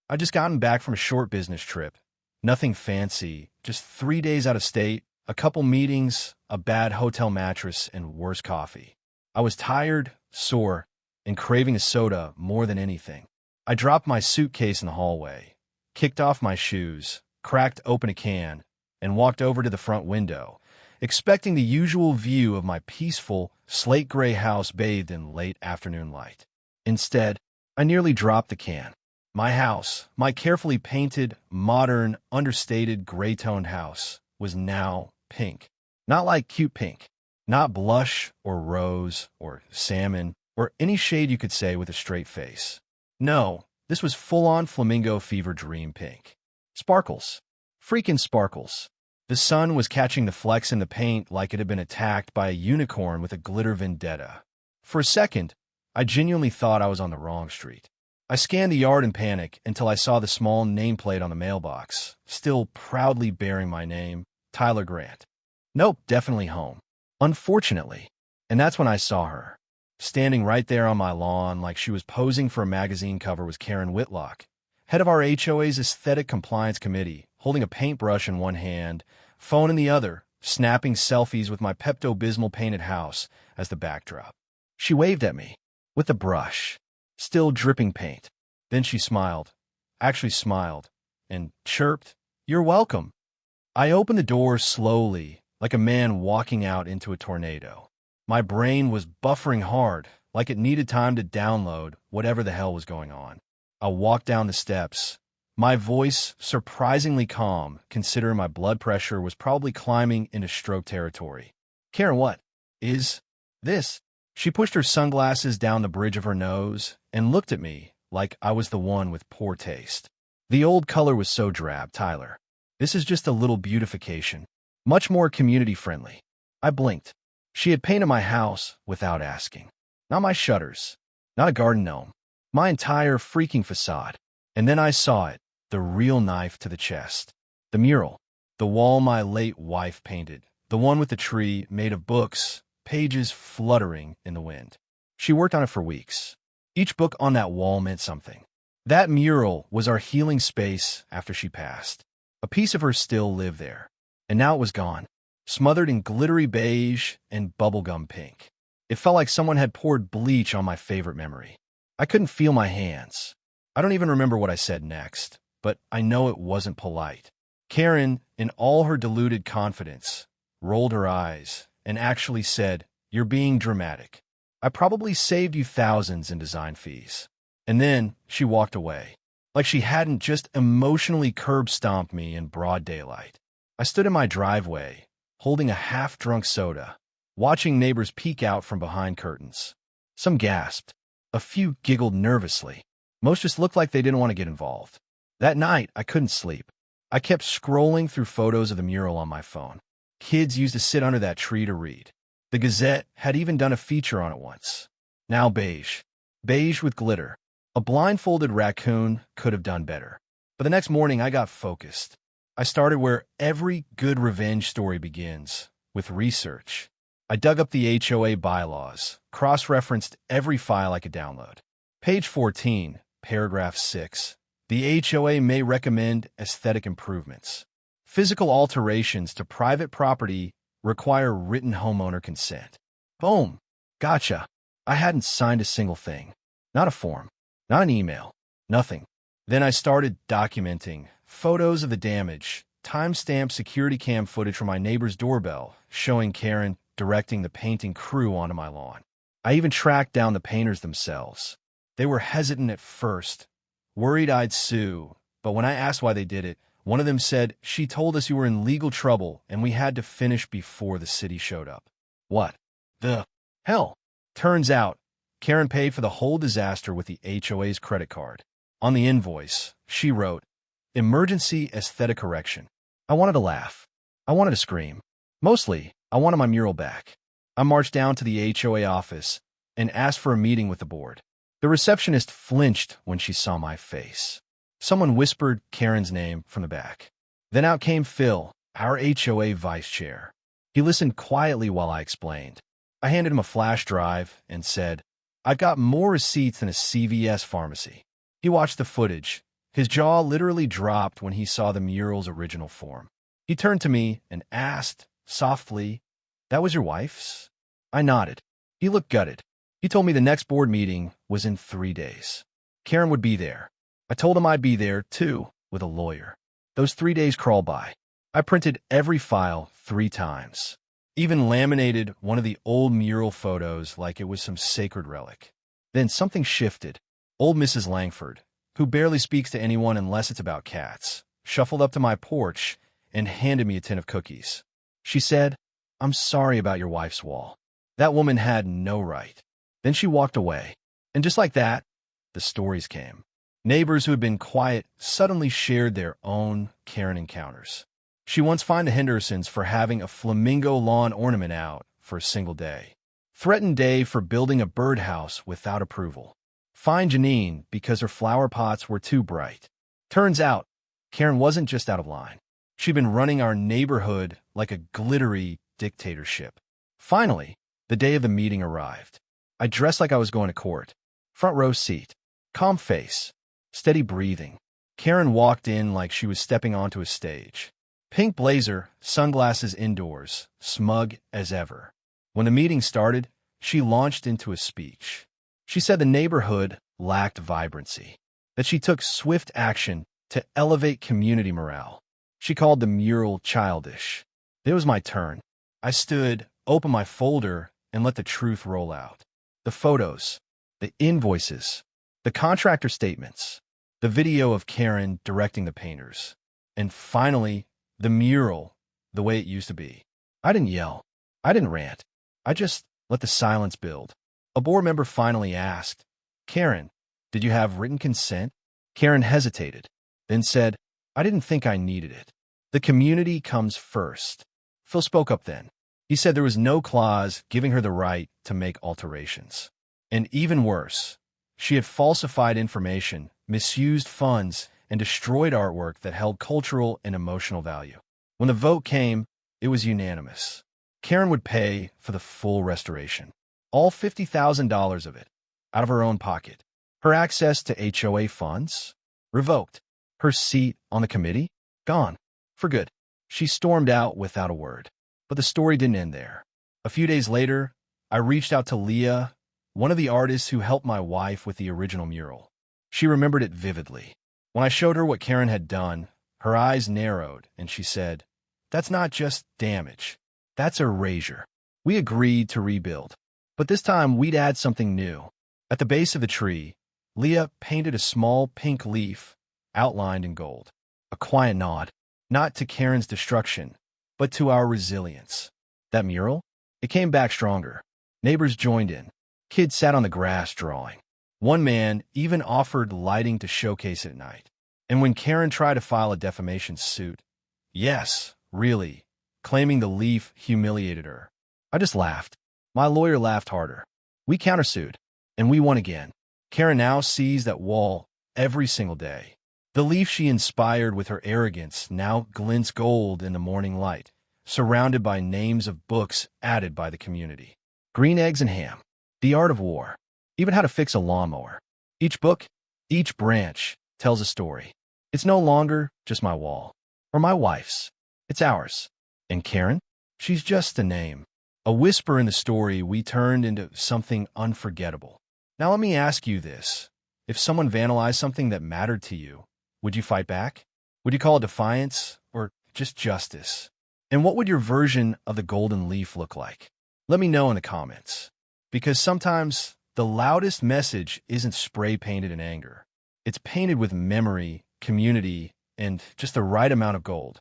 I just gotten back from a short business trip. Nothing fancy, just 3 days out of state, a couple meetings, a bad hotel mattress, and worse coffee. I was tired, sore, and craving a soda more than anything. I dropped my suitcase in the hallway, kicked off my shoes, cracked open a can, and walked over to the front window, expecting the usual view of my peaceful, slate-gray house bathed in late afternoon light. Instead, I nearly dropped the can. My house, my carefully painted, modern, understated, gray-toned house, was now pink. Not like cute pink. Not blush or rose or salmon or any shade you could say with a straight face. No, this was full-on flamingo fever dream pink. Sparkles. Freaking sparkles. The sun was catching the flecks in the paint like it had been attacked by a unicorn with a glitter vendetta. For a second, I genuinely thought I was on the wrong street. I scanned the yard in panic until I saw the small nameplate on the mailbox, still proudly bearing my name, Tyler Grant. Nope, definitely home. Unfortunately. And that's when I saw her. Standing right there on my lawn like she was posing for a magazine cover was Karen Whitlock, head of our HOA's Aesthetic Compliance Committee, holding a paintbrush in one hand, phone in the other, snapping selfies with my Pepto-Bismol painted house as the backdrop. She waved at me, with the brush, still dripping paint. Then she smiled, actually smiled, and chirped, "You're welcome." I opened the door slowly, like a man walking out into a tornado. My brain was buffering hard, like it needed time to download whatever the hell was going on. I walked down the steps, my voice surprisingly calm, considering my blood pressure was probably climbing into stroke territory. "Karen, what is this?" She pushed her sunglasses down the bridge of her nose and looked at me like I was the one with poor taste. The old color was so drab, Tyler. This is just a little beautification. Much more community-friendly. I blinked. She had painted my house without asking. Not my shutters. Not a garden gnome. My entire freaking facade. And then I saw it, the real knife to the chest. The mural. The wall my late wife painted. The one with the tree made of books, pages fluttering in the wind. She worked on it for weeks. Each book on that wall meant something. That mural was our healing space after she passed. A piece of her still lived there. And now it was gone, smothered in glittery beige and bubblegum pink. It felt like someone had poured bleach on my favorite memory. I couldn't feel my hands. I don't even remember what I said next, but I know it wasn't polite. Karen, in all her deluded confidence, rolled her eyes and actually said, "You're being dramatic. I probably saved you thousands in design fees." And then she walked away, like she hadn't just emotionally curb-stomped me in broad daylight. I stood in my driveway, holding a half-drunk soda, watching neighbors peek out from behind curtains. Some gasped. A few giggled nervously. Most just looked like they didn't want to get involved. That night, I couldn't sleep. I kept scrolling through photos of the mural on my phone. Kids used to sit under that tree to read. The Gazette had even done a feature on it once. Now beige. Beige with glitter. A blindfolded raccoon could have done better. But the next morning, I got focused. I started where every good revenge story begins, with research. I dug up the HOA bylaws, cross-referenced every file I could download. Page 14, paragraph 6. The HOA may recommend aesthetic improvements. Physical alterations to private property require written homeowner consent. Boom. Gotcha. I hadn't signed a single thing. Not a form. Not an email. Nothing. Then I started documenting photos of the damage, timestamp security cam footage from my neighbor's doorbell, showing Karen directing the painting crew onto my lawn. I even tracked down the painters themselves. They were hesitant at first, worried I'd sue, but when I asked why they did it, one of them said, "She told us you were in legal trouble and we had to finish before the city showed up." What the hell? Turns out, Karen paid for the whole disaster with the HOA's credit card. On the invoice, she wrote, "Emergency aesthetic correction." I wanted to laugh. I wanted to scream. Mostly, I wanted my mural back. I marched down to the HOA office and asked for a meeting with the board. The receptionist flinched when she saw my face. Someone whispered Karen's name from the back. Then out came Phil, our HOA vice chair. He listened quietly while I explained. I handed him a flash drive and said, "I've got more receipts than a CVS pharmacy." He watched the footage, His jaw literally dropped when he saw the mural's original form. He turned to me and asked, softly, "That was your wife's?" I nodded. He looked gutted. He told me the next board meeting was in 3 days. Karen would be there. I told him I'd be there, too, with a lawyer. Those 3 days crawled by. I printed every file 3 times. Even laminated one of the old mural photos like it was some sacred relic. Then something shifted. Old Mrs. Langford, who barely speaks to anyone unless it's about cats, shuffled up to my porch and handed me a tin of cookies. She said, "I'm sorry about your wife's wall. That woman had no right." Then she walked away. And just like that, the stories came. Neighbors who had been quiet suddenly shared their own Karen encounters. She once fined the Hendersons for having a flamingo lawn ornament out for a single day. Threatened Dave for building a birdhouse without approval. Fined Janine because her flower pots were too bright. Turns out, Karen wasn't just out of line. She'd been running our neighborhood like a glittery dictatorship. Finally, the day of the meeting arrived. I dressed like I was going to court. Front row seat. Calm face. Steady breathing. Karen walked in like she was stepping onto a stage. Pink blazer, sunglasses indoors, smug as ever. When the meeting started, she launched into a speech. She said the neighborhood lacked vibrancy, that she took swift action to elevate community morale. She called the mural childish. It was my turn. I stood, opened my folder, and let the truth roll out. The photos, the invoices, the contractor statements, the video of Karen directing the painters, and finally, the mural the way it used to be. I didn't yell. I didn't rant. I just let the silence build. A board member finally asked, "Karen, did you have written consent?" Karen hesitated, then said, "I didn't think I needed it. The community comes first." Phil spoke up then. He said there was no clause giving her the right to make alterations. And even worse, she had falsified information, misused funds, and destroyed artwork that held cultural and emotional value. When the vote came, it was unanimous. Karen would pay for the full restoration, all $50,000 of it, out of her own pocket. Her access to HOA funds? Revoked. Her seat on the committee? Gone. For good. She stormed out without a word. But the story didn't end there. A few days later, I reached out to Leah, one of the artists who helped my wife with the original mural. She remembered it vividly. When I showed her what Karen had done, her eyes narrowed, and she said, "That's not just damage. That's erasure." We agreed to rebuild. But this time, we'd add something new. At the base of the tree, Leah painted a small pink leaf outlined in gold. A quiet nod, not to Karen's destruction, but to our resilience. That mural? It came back stronger. Neighbors joined in. Kids sat on the grass drawing. One man even offered lighting to showcase it at night. And when Karen tried to file a defamation suit, yes, really, claiming the leaf humiliated her, I just laughed. My lawyer laughed harder. We countersued, and we won again. Karen now sees that wall every single day. The leaf she inspired with her arrogance now glints gold in the morning light, surrounded by names of books added by the community. Green Eggs and Ham, The Art of War, even How to Fix a Lawnmower. Each book, each branch, tells a story. It's no longer just my wall, or my wife's. It's ours. And Karen? She's just a name. A whisper in the story we turned into something unforgettable. Now let me ask you this. If someone vandalized something that mattered to you, would you fight back? Would you call it defiance or just justice? And what would your version of the golden leaf look like? Let me know in the comments. Because sometimes the loudest message isn't spray painted in anger. It's painted with memory, community, and just the right amount of gold.